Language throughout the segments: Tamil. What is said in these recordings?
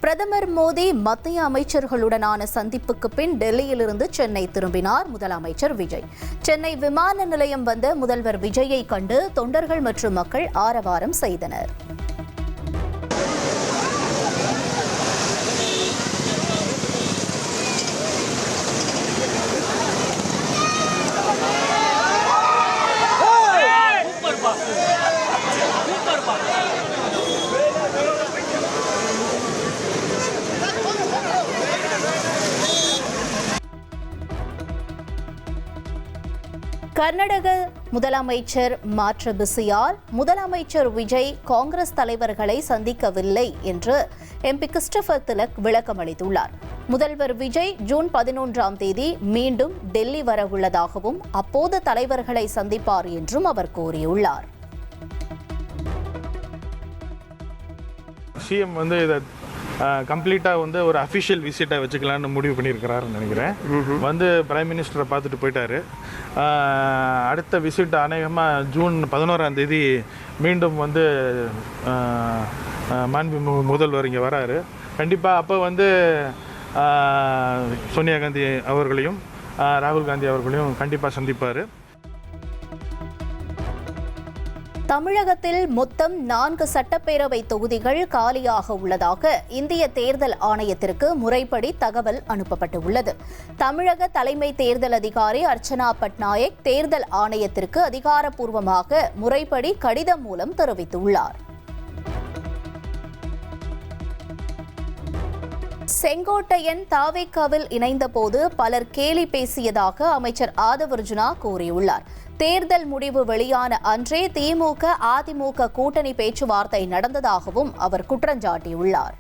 பிரதமர் மோடி மத்திய அமைச்சர்களுடனான சந்திப்புக்கு பின் டெல்லியிலிருந்து சென்னை திரும்பினார் முதலமைச்சர் விஜய். சென்னை விமான நிலையம் வந்த முதல்வர் விஜயை கண்டு தொண்டர்கள் மற்றும் மக்கள் ஆரவாரம் செய்தனர். கர்நாடக முதலமைச்சர் மாற்ற பிஸியால் முதலமைச்சர் விஜய் காங்கிரஸ் தலைவர்களை சந்திக்கவில்லை என்று MP கிறிஸ்டோபர் திலக் விளக்கம் அளித்துள்ளார். முதல்வர் விஜய் ஜூன் 11ஆம் தேதி மீண்டும் டெல்லி வரவுள்ளதாகவும் அப்போது தலைவர்களை சந்திப்பார் என்றும் அவர் கூறியுள்ளார். சிஎம் இதை கம்ப்ளீட்டாக ஒரு அஃபிஷியல் விசிட்டை வச்சுக்கலான்னு முடிவு பண்ணியிருக்கிறாருன்னு நினைக்கிறேன். பிரைம் மினிஸ்டரை பார்த்துட்டு போயிட்டார். அடுத்த விசிட் அநேகமாக ஜூன் 11ஆம் தேதி மீண்டும் மாண்பு முதல்வர் இங்கே வராரு. கண்டிப்பாக அப்போ சோனியா காந்தி அவர்களையும் ராகுல் காந்தி அவர்களையும் கண்டிப்பாக சந்திப்பார். தமிழகத்தில் மொத்தம் 4 சட்டப்பேரவை தொகுதிகள் காலியாக உள்ளதாக இந்திய தேர்தல் ஆணையத்திற்கு முறைப்படி தகவல் அனுப்பப்பட்டுள்ளது. தமிழக தலைமை தேர்தல் அதிகாரி அர்ச்சனா பட்நாயக் தேர்தல் ஆணையத்திற்கு அதிகாரப்பூர்வமாக முறைப்படி கடிதம் மூலம் தெரிவித்துள்ளார். செங்கோட்டையன் தாவேகாவில் இணைந்தபோது பலர் கேலி பேசியதாக அமைச்சர் ஆதவ் அர்ஜுனா கூறியுள்ளார். தேர்தல் முடிவு வெளியான அன்றே திமுக அதிமுக கூட்டணி பேச்சுவார்த்தை நடந்ததாகவும் அவர் குற்றஞ்சாட்டியுள்ளார்.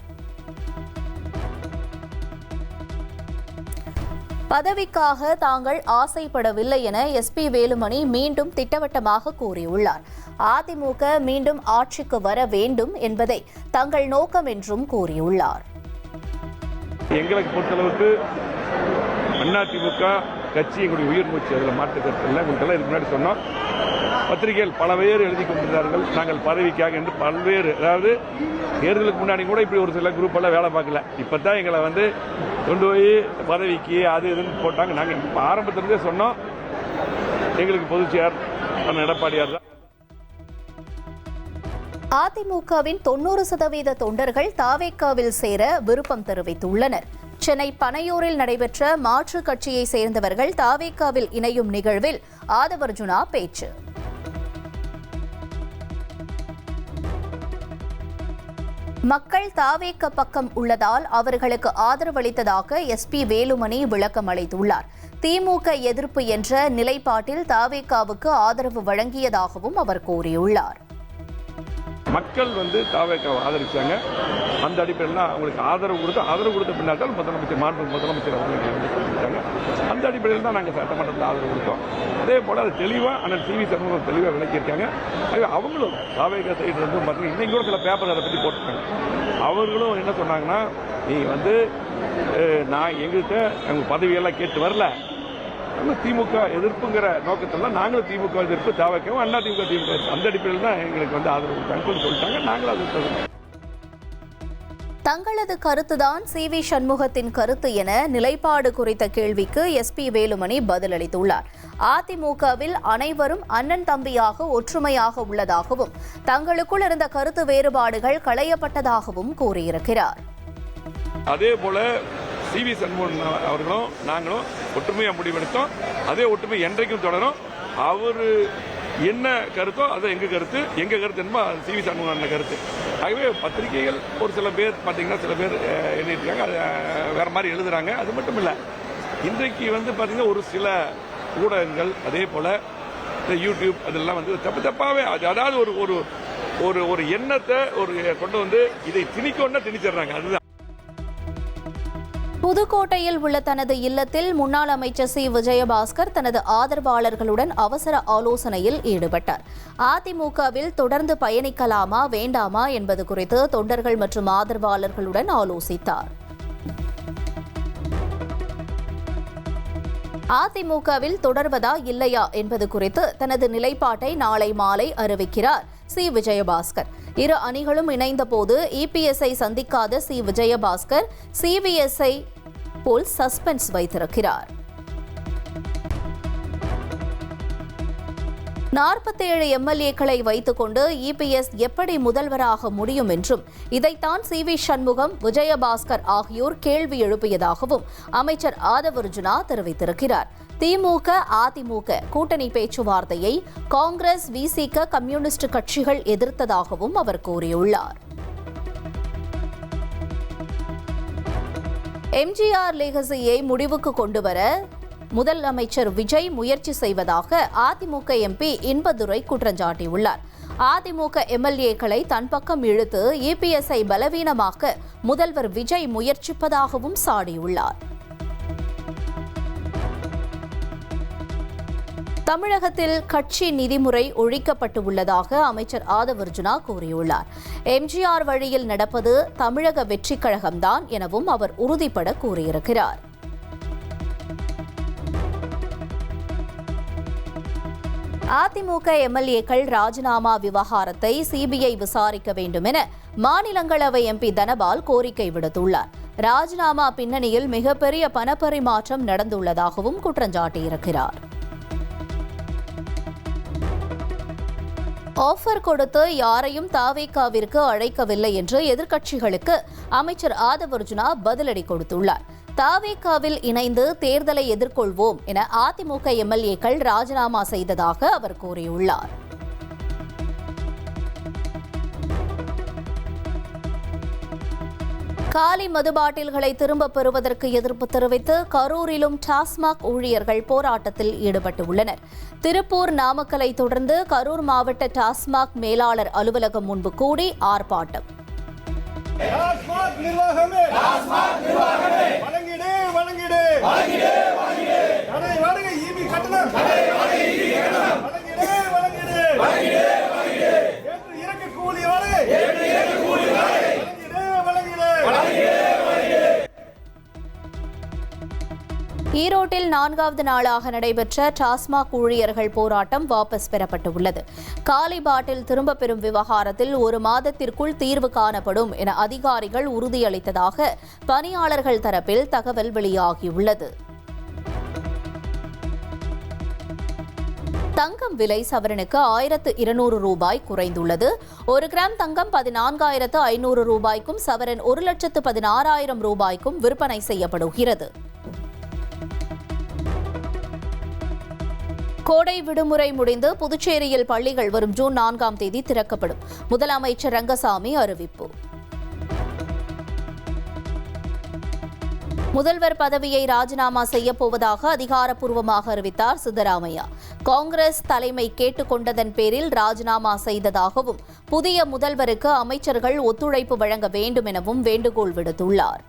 பதவிக்காக தாங்கள் ஆசைப்படவில்லை என SP வேலுமணி மீண்டும் திட்டவட்டமாக கூறியுள்ளார். அதிமுக மீண்டும் ஆட்சிக்கு வர வேண்டும் என்பதை தங்கள் நோக்கம் என்றும் கூறியுள்ளார். எங்களுக்கு பொறுத்தளவுக்கு அதிமுக கட்சி எங்களுடைய உயிர் மூச்சு, அதில் மாற்றுக்கருத்து இல்லை. உங்களுக்கெல்லாம் இதுக்கு முன்னாடி சொன்னோம், பத்திரிகைகள் பல பேர் எழுதி கொண்டிருந்தார்கள் நாங்கள் பதவிக்காக என்று பல்வேறு, அதாவது தேர்தலுக்கு முன்னாடி கூட இப்படி ஒரு சில குரூப் எல்லாம் வேலை பார்க்கல. இப்போ தான் எங்களை கொண்டு போய் பதவிக்கு அது இதுன்னு போட்டாங்க. நாங்கள் இப்போ ஆரம்பத்திலிருந்தே சொன்னோம், எங்களுக்கு பொதுச்செயர் எடப்பாடியார் தான். அதிமுகவின் 90% தொண்டர்கள் தாவேகாவில் சேர விருப்பம் தெரிவித்துள்ளனர். சென்னை பனையூரில் நடைபெற்ற மாற்றுக் கட்சியை சேர்ந்தவர்கள் தாவேகாவில் இணையும் நிகழ்வில் ஆதவ் அர்ஜுனா பேச்சு. மக்கள் தாவேக பக்கம் உள்ளதால் அவர்களுக்கு ஆதரவளித்ததாக SP வேலுமணி விளக்கம் அளித்துள்ளார். திமுக எதிர்ப்பு என்ற நிலைப்பாட்டில் தாவேகாவுக்கு ஆதரவு வழங்கியதாகவும் அவர் கூறியுள்ளார். மக்கள் தாவேகாவை ஆதரிச்சாங்க. அந்த அடிப்படையில் அவங்களுக்கு ஆதரவு கொடுத்த பின்னால்தான் முதலமைச்சர் அவர்கள் அந்த அடிப்படையில் தான் நாங்கள் சட்டமன்றத்தில் ஆதரவு கொடுத்தோம். அதே போல் அது தெளிவாக அண்ணன் CV சண்முகம் தெளிவாக விளக்கியிருக்காங்க. அவங்களும் தாவேகா சைடு பார்த்தீங்கன்னா இன்னைக்கு கூட சில பேப்பர் அதை பற்றி போட்டிருக்காங்க. அவர்களும் என்ன சொன்னாங்கன்னா, நீ நான் எங்கள்கிட்ட அவங்க பதவியெல்லாம் கேட்டு வரல, திமுக எதிர்ப்புங்கிற நோக்கத்தில் நாங்களும் திமுக எதிர்ப்பு தாவேகவும் அதிமுக திமுக அந்த அடிப்படையில் தான் எங்களுக்கு ஆதரவு கொடுத்தாங்க சொல்லிட்டாங்க. நாங்களும் அது தங்களது கருத்துதான் CV சண்முகத்தின் கருத்து என நிலைப்பாடு குறித்த கேள்விக்கு SP வேலுமணி பதிலளித்துள்ளார். அதிமுகவில் அனைவரும் அண்ணன் தம்பியாக ஒற்றுமையாக உள்ளதாகவும் தங்களுக்குள் இருந்த கருத்து வேறுபாடுகள் களையப்பட்டதாகவும் கூறியிருக்கிறார். அதே போல CV சண்முகன் அவர்களும் நாங்களும் ஒற்றுமையாக முடிவெடுத்தோம். அதே ஒற்றுமை என்றைக்கும் தொடரும். அவரு என்ன கருத்தோ அது எங்க கருத்து என்பது CV சண்முகன் கருத்து. ஆகவே பத்திரிகைகள் ஒரு சில பேர் பார்த்தீங்கன்னா சில பேர் எழுதிட்டு அது வேற மாதிரி எழுதுறாங்க. அது மட்டும் இல்லை, இன்றைக்கு பார்த்தீங்கன்னா ஒரு சில ஊடகங்கள் அதே போல யூடியூப் அதெல்லாம் தப்பாவே அதாவது ஒரு ஒரு ஒரு எண்ணத்தை கொண்டு இதை திணிக்கொண்டா திணிச்சிடுறாங்க. அதுதான். புதுக்கோட்டையில் உள்ள தனது இல்லத்தில் முன்னாள் அமைச்சர் C விஜயபாஸ்கர் தனது ஆதரவாளர்களுடன் அவசர ஆலோசனையில் ஈடுபட்டார். அதிமுகவில் தொடர்ந்து பயணிக்கலாமா வேண்டாமா என்பது குறித்து தொண்டர்கள் மற்றும் ஆதரவாளர்களுடன் ஆலோசித்தார். அதிமுகவில் தொடர்வதா இல்லையா என்பது குறித்து தனது நிலைப்பாட்டை நாளை மாலை அறிவிக்கிறார் C விஜயபாஸ்கர். இரு அணிகளும் இணைந்தபோது இபிஎஸ்ஐ சந்திக்காத சி விஜயபாஸ்கர் சிவிஎஸ்ஐ போல் சஸ்பென்ஸ் வைத்திருக்கிறார். 47 எம்எல்ஏக்களை வைத்துக் கொண்டு இபிஎஸ் எப்படி முதல்வராக முடியும் என்றும் இதைத்தான் சி.வி. சண்முகம், விஜயபாஸ்கர் ஆகியோர் கேள்வி எழுப்பியதாகவும் அமைச்சர் ஆதவ் அர்ஜுனா தெரிவித்திருக்கிறார். திமுக, அதிமுக கூட்டணி பேச்சுவார்த்தையை காங்கிரஸ், விசிக, கம்யூனிஸ்ட் கட்சிகள் எதிர்த்ததாகவும் அவர் கூறியுள்ளார். எம்ஜிஆர் லெகசியை முடிவுக்கு கொண்டுவர முதலமைச்சர் விஜய் முயற்சி செய்வதாக அதிமுக எம்பி இன்பதுரை குற்றஞ்சாட்டியுள்ளார். அதிமுக எம்எல்ஏக்களை தன் பக்கம் இழுத்து இபிஎஸ்ஐ பலவீனமாக்க முதல்வர் விஜய் முயற்சிப்பதாகவும் சாடியுள்ளார். தமிழகத்தில் கட்சி நிதிமுறை ஒழிக்கப்பட்டுள்ளதாக அமைச்சர் ஆதவ் அர்ஜுனா கூறியுள்ளார். எம்ஜிஆர் வழியில் நடப்பது தமிழக வெற்றிக் கழகம்தான் எனவும் அவர் உறுதிபட கூறியிருக்கிறார். அதிமுக எம்எல்ஏக்கள் ராஜினாமா விவகாரத்தை சிபிஐ விசாரிக்க வேண்டும் என மாநிலங்களவை எம்பி தனபால் கோரிக்கை விடுத்துள்ளார். ராஜினாமா பின்னணியில் மிகப்பெரிய பணப்பரிமாற்றம் நடந்துள்ளதாகவும் குற்றஞ்சாட்டியிருக்கிறார். ஆஃபர் கொடுத்து யாரையும் தாவேகாவிற்கு அழைக்கவில்லை என்று எதிர்க்கட்சிகளுக்கு அமைச்சர் ஆதவ் அர்ஜுனா பதிலடி கொடுத்துள்ளார். தாவேகாவில் இணைந்து தேர்தலை எதிர்கொள்வோம் என அதிமுக எம்எல்ஏக்கள் ராஜினாமா செய்ததாக அவர் கூறியுள்ளார். காலி மதுபாட்டில்களை திரும்பப் பெறுவதற்கு எதிர்ப்பு தெரிவித்து கரூரிலும் டாஸ்மாக் ஊழியர்கள் போராட்டத்தில் ஈடுபட்டுள்ளனர். திருப்பூர், நாமக்கலை தொடர்ந்து கரூர் மாவட்ட டாஸ்மாக் மேலாளர் அலுவலகம் முன்பு கூடி ஆர்ப்பாட்டம். ஈரோட்டில் 4வது நாளாக நடைபெற்ற டாஸ்மாக் ஊழியர்கள் போராட்டம் வாபஸ் பெறப்பட்டுள்ளது. காலி பாட்டில் திரும்பப் பெறும் விவகாரத்தில் 1 மாதத்திற்குள் தீர்வு காணப்படும் என அதிகாரிகள் உறுதியளித்ததாக பணியாளர்கள் தரப்பில் தகவல் வெளியாகியுள்ளது. தங்கம் விலை சவரனுக்கு 1200 ரூபாய் குறைந்துள்ளது. 1 கிராம் தங்கம் 14,500 ரூபாய்க்கும் சவரன் 1,16,000 ரூபாய்க்கும் விற்பனை செய்யப்படுகிறது. கோடை விடுமுறை முடிந்து புதுச்சேரியில் பள்ளிகள் வரும் ஜூன் 4ஆம் தேதி திறக்கப்படும். முதலமைச்சர் ரங்கசாமி அறிவிப்பு. முதல்வர் பதவியை ராஜினாமா செய்யப்போவதாக அதிகாரப்பூர்வமாக அறிவித்தார் சித்தராமையா. காங்கிரஸ் தலைமை கேட்டுக்கொண்டதன் பேரில் ராஜினாமா செய்ததாகவும் புதிய முதல்வருக்கு அமைச்சர்கள் ஒத்துழைப்பு வழங்க வேண்டும் எனவும் வேண்டுகோள் விடுத்துள்ளார்.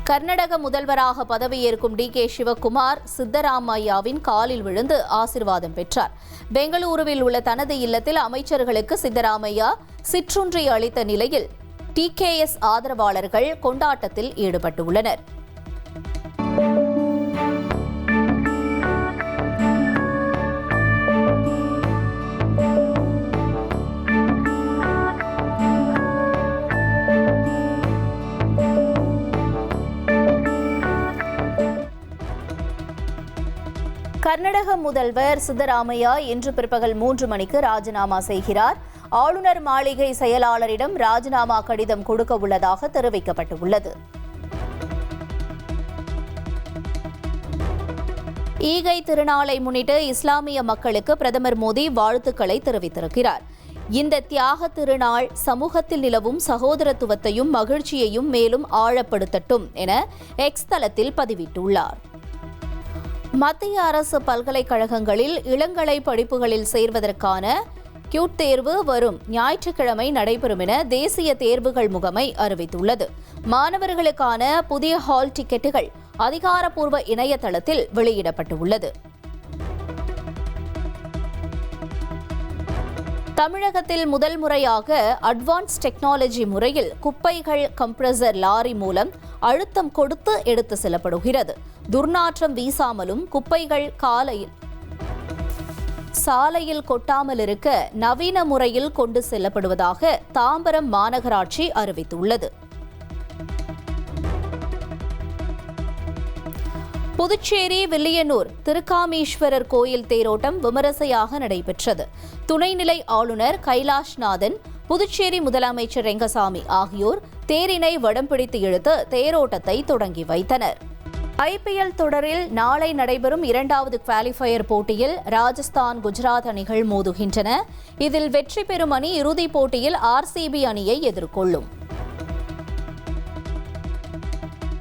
கர்நாடக முதல்வராக பதவியேற்கும் டி.கே. சிவக்குமார் சித்தராமையாவின் காலில் விழுந்து ஆசீர்வாதம் பெற்றார். பெங்களூருவில் உள்ள தனது இல்லத்தில் அமைச்சர்களுக்கு சித்தராமையா சிற்றுண்டி அளித்த நிலையில் டி.கே.எஸ். ஆதரவாளர்கள் கொண்டாட்டத்தில் ஈடுபட்டுள்ளனர். கர்நாடக முதல்வர் சித்தராமையா இன்று பிற்பகல் 3 மணிக்கு ராஜினாமா செய்கிறார். ஆளுநர் மாளிகை செயலாளரிடம் ராஜினாமா கடிதம் கொடுக்க உள்ளதாக தெரிவிக்கப்பட்டுள்ளது. ஈகை திருநாளை முன்னிட்டு இஸ்லாமிய மக்களுக்கு பிரதமர் மோடி வாழ்த்துக்களை தெரிவித்திருக்கிறார். இந்த தியாக திருநாள் சமூகத்தில் நிலவும் சகோதரத்துவத்தையும் மகிழ்ச்சியையும் மேலும் ஆழப்படுத்தட்டும் என எக்ஸ் தளத்தில் பதிவிட்டுள்ளார். மத்திய அரசு பல்கலைக்கழகங்களில் இளங்கலை படிப்புகளில் சேர்வதற்கான கியூட் தேர்வு வரும் ஞாயிற்றுக்கிழமை நடைபெறும் என தேசிய தேர்வுகள் முகமை அறிவித்துள்ளது. மாணவர்களுக்கான புதிய ஹால் டிக்கெட்டுகள் அதிகாரப்பூர்வ இணையதளத்தில் வெளியிடப்பட்டுள்ளது. தமிழகத்தில் முதல் முறையாக அட்வான்ஸ் டெக்னாலஜி முறையில் குப்பைகள் கம்ப்ரஸர் லாரி மூலம் அழுத்தம் கொடுத்து எடுத்து செல்லப்படுகிறது. துர்நாற்றம் வீசாமலும் குப்பைகள் காலையில் சாலையில் கொட்டாமல் இருக்க நவீன முறையில் கொண்டு செல்லப்படுவதாக தாம்பரம் மாநகராட்சி அறிவித்துள்ளது. புதுச்சேரி வில்லியனூர் திருக்காமீஸ்வரர் கோயில் தேரோட்டம் விமரிசையாக நடைபெற்றது. துணைநிலை ஆளுநர் கைலாஷ்நாதன், புதுச்சேரி முதலமைச்சர் ரெங்கசாமி ஆகியோர் தேரினை வடம் பிடித்து இழுத்து தேரோட்டத்தை தொடங்கி வைத்தனர். IPL தொடரில் நாளை நடைபெறும் 2வது குவாலிஃபயர் போட்டியில் ராஜஸ்தான், குஜராத் அணிகள் மோதுகின்றன. இதில் வெற்றி பெறும் அணி இறுதிப் போட்டியில் RCB அணியை எதிர்கொள்ளும்.